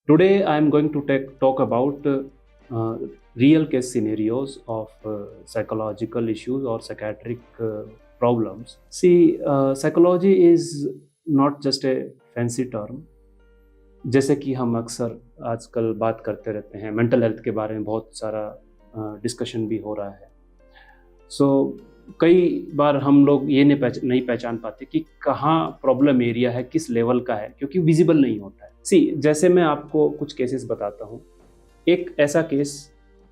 Today, I am going to talk about real case scenarios of psychological issues or psychiatric problems. See, psychology is not just a fancy term. जैसे कि हम अक्सर आजकल बात करते रहते हैं, मेंटल हेल्थ के बारे में बहुत सारा डिस्कशन भी हो रहा है। सो कई बार हम लोग ये नहीं पहचान पाते कि कहाँ प्रॉब्लम एरिया है, किस लेवल का है, क्योंकि विजिबल नहीं होता है। जैसे मैं आपको कुछ केसेस बताता हूँ। एक ऐसा केस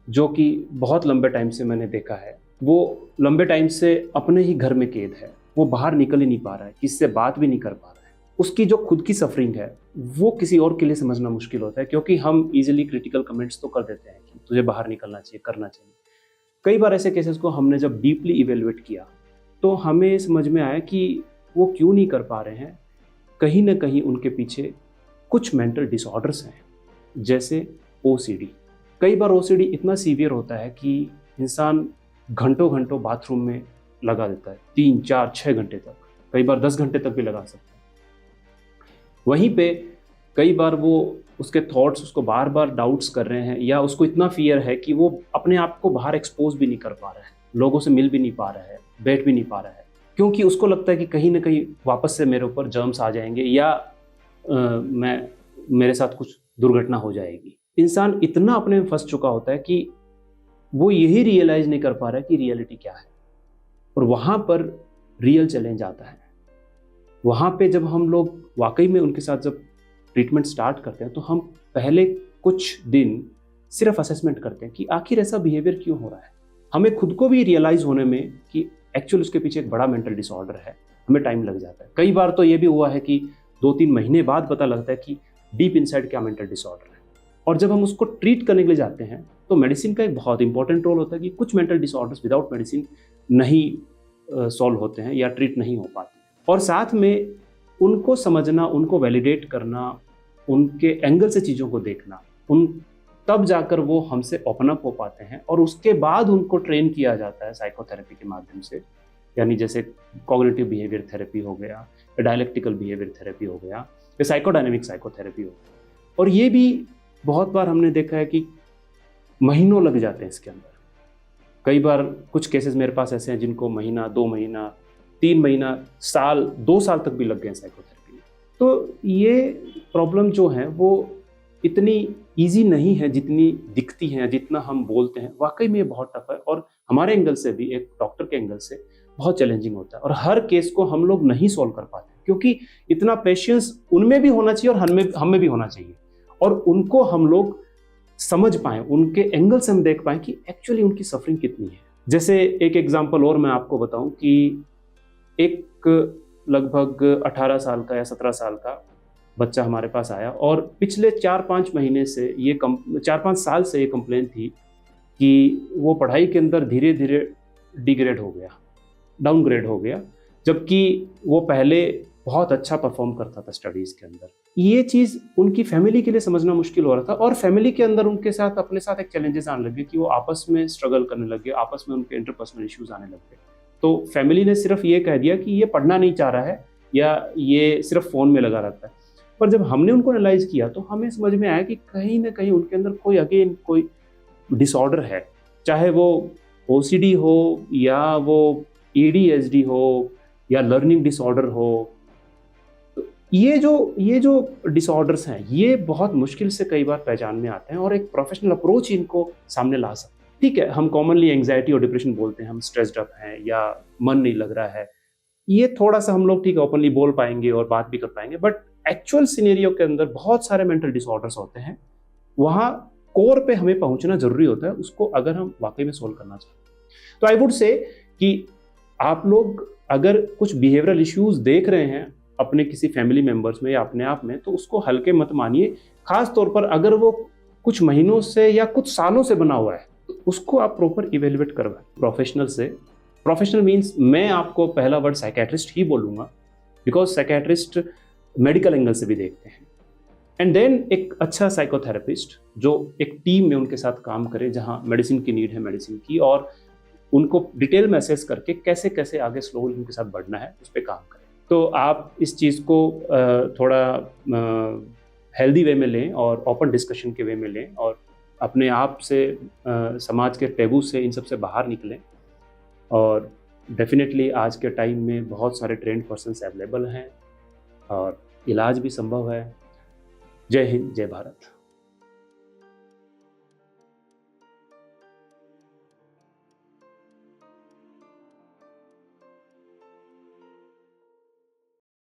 जो कि बहुत लंबे टाइम से मैंने देखा है, वो लंबे टाइम से अपने ही घर में कैद है, वो बाहर निकल ही नहीं पा रहा है, किसी से बात भी नहीं कर पा रहा है। उसकी जो खुद की सफरिंग है वो किसी और के लिए समझना मुश्किल होता है, क्योंकि हम इजीली क्रिटिकल कमेंट्स तो कर देते हैं कि तुझे बाहर निकलना चाहिए, करना चाहिए। कई बार ऐसे केसेस को हमने जब डीपली इवेल्युएट किया तो हमें समझ में आया कि वो क्यों नहीं कर पा रहे हैं। कहीं ना कहीं उनके पीछे कुछ मेंटल डिसऑर्डर्स हैं, जैसे ओसीडी। कई बार ओसीडी इतना सीवियर होता है कि इंसान घंटों घंटों बाथरूम में लगा देता है, 3, 4, 6 घंटे तक, कई बार 10 घंटे तक भी लगा सकता है। वहीं पे कई बार वो उसके थॉट्स उसको बार बार डाउट्स कर रहे हैं, या उसको इतना फियर है कि वो अपने आप को बाहर एक्सपोज भी नहीं कर पा रहा है, लोगों से मिल भी नहीं पा रहा है, बैठ भी नहीं पा रहा है, क्योंकि उसको लगता है कि कहीं ना कहीं वापस से मेरे ऊपर जर्म्स आ जाएंगे, या मेरे साथ कुछ दुर्घटना हो जाएगी। इंसान इतना अपने में फंस चुका होता है कि वो यही रियलाइज नहीं कर पा रहा है कि रियलिटी क्या है। और वहां पर रियल चैलेंज आता है। वहां पे जब हम लोग वाकई में उनके साथ जब ट्रीटमेंट स्टार्ट करते हैं तो हम पहले कुछ दिन सिर्फ असेसमेंट करते हैं कि आखिर ऐसा बिहेवियर क्यों हो रहा है। हमें खुद को भी रियलाइज होने में कि एक्चुअल उसके पीछे एक बड़ा मेंटल डिसऑर्डर है, हमें टाइम लग जाता है। कई बार तो ये भी हुआ है कि 2-3 महीने बाद पता लगता है कि डीप इनसाइड क्या मेंटल डिसऑर्डर है। और जब हम उसको ट्रीट करने के लिए जाते हैं तो मेडिसिन का एक बहुत इंपॉर्टेंट रोल होता है कि कुछ मेंटल डिसऑर्डर्स विदाउट मेडिसिन नहीं सॉल्व होते हैं या ट्रीट नहीं हो पाते। और साथ में उनको समझना, उनको वैलिडेट करना, उनके एंगल से चीज़ों को देखना, तब जाकर वो हमसे ओपन अप हो पाते हैं। और उसके बाद उनको ट्रेन किया जाता है साइकोथेरेपी के माध्यम से, यानी जैसे कॉग्निटिव बिहेवियर थेरेपी हो गया, या डायलेक्टिकल बिहेवियर थेरेपी हो गया, या साइकोडायनेमिक साइकोथेरेपी हो गया। और ये भी बहुत बार हमने देखा है कि महीनों लग जाते हैं इसके अंदर। कई बार कुछ केसेस मेरे पास ऐसे हैं जिनको महीना, 2 महीना, 3 महीना, साल, 2 साल तक भी लग गए साइकोथेरेपी में। तो ये प्रॉब्लम जो है वो इतनी ईजी नहीं है जितनी दिखती है, जितना हम बोलते हैं। वाकई में ये बहुत टफ है, और हमारे एंगल से भी, एक डॉक्टर के एंगल से बहुत चैलेंजिंग होता है। और हर केस को हम लोग नहीं सॉल्व कर पाते, क्योंकि इतना पेशेंस उनमें भी होना चाहिए और हमें भी होना चाहिए। और उनको हम लोग समझ पाएं, उनके एंगल से हम देख पाएं कि एक्चुअली उनकी सफरिंग कितनी है। जैसे एक एग्जांपल और मैं आपको बताऊं कि एक लगभग 18 साल का या 17 साल का बच्चा हमारे पास आया, और पिछले 4-5 महीने से 4-5 साल से ये कंप्लेन थी कि वो पढ़ाई के अंदर धीरे धीरे डिग्रेड हो गया, डाउनग्रेड हो गया, जबकि वो पहले बहुत अच्छा परफॉर्म करता था स्टडीज के अंदर। ये चीज़ उनकी फैमिली के लिए समझना मुश्किल हो रहा था, और फैमिली के अंदर उनके साथ अपने साथ एक चैलेंजेस आने लगे कि वो आपस में स्ट्रगल करने लगे, आपस में उनके इंटरपर्सनल इश्यूज आने लग गए। तो फैमिली ने सिर्फ ये कह दिया कि ये पढ़ना नहीं चाह रहा है, या ये सिर्फ फ़ोन में लगा रहता है। पर जब हमने उनको एनालाइज किया तो हमें समझ में आया कि कहीं ना कहीं उनके अंदर कोई डिसऑर्डर है, चाहे वो ओसीडी हो, या वो एडीएचडी हो, या लर्निंग डिसऑर्डर हो। तो ये जो डिसऑर्डर्स हैं, ये बहुत मुश्किल से कई बार पहचान में आते हैं, और एक प्रोफेशनल अप्रोच इनको सामने ला सकते हैं। ठीक है, हम कॉमनली एंग्जाइटी और डिप्रेशन बोलते हैं, हम स्ट्रेस्ड अप हैं या मन नहीं लग रहा है, ये थोड़ा सा हम लोग ठीक है ओपनली बोल पाएंगे और बात भी कर पाएंगे। बट एक्चुअल सिनेरियो के अंदर बहुत सारे मेंटल डिसऑर्डर्स होते हैं। वहाँ कोर पे हमें पहुंचना जरूरी होता है, उसको अगर हम वाकई में सोल्व करना चाहते हैं। तो आई वुड से कि आप लोग अगर कुछ बिहेवियरल इश्यूज देख रहे हैं अपने किसी फैमिली मेंबर्स में या अपने आप में, तो उसको हल्के मत मानिए। खास तौर पर अगर वो कुछ महीनों से या कुछ सालों से बना हुआ है, तो उसको आप प्रॉपर इवेल्युएट करवाएं प्रोफेशनल से। प्रोफेशनल मीन्स मैं आपको पहला वर्ड साइकेट्रिस्ट ही बोलूंगा, बिकॉज साइकेट्रिस्ट मेडिकल एंगल से भी देखते हैं। एंड देन एक अच्छा साइकोथेरेपिस्ट जो एक टीम में उनके साथ काम करे, जहां मेडिसिन की नीड है मेडिसिन की, और उनको डिटेल में असेस करके कैसे कैसे आगे स्लोली उनके साथ बढ़ना है, उस पर काम करें। तो आप इस चीज़ को थोड़ा हेल्दी वे में लें और ओपन डिस्कशन के वे में लें और अपने आप से समाज के टैबू से इन सब से बाहर निकलें। और डेफिनेटली आज के टाइम में बहुत सारे ट्रेंड पर्सन्स अवेलेबल हैं और इलाज भी संभव है। जय हिंद, जय भारत।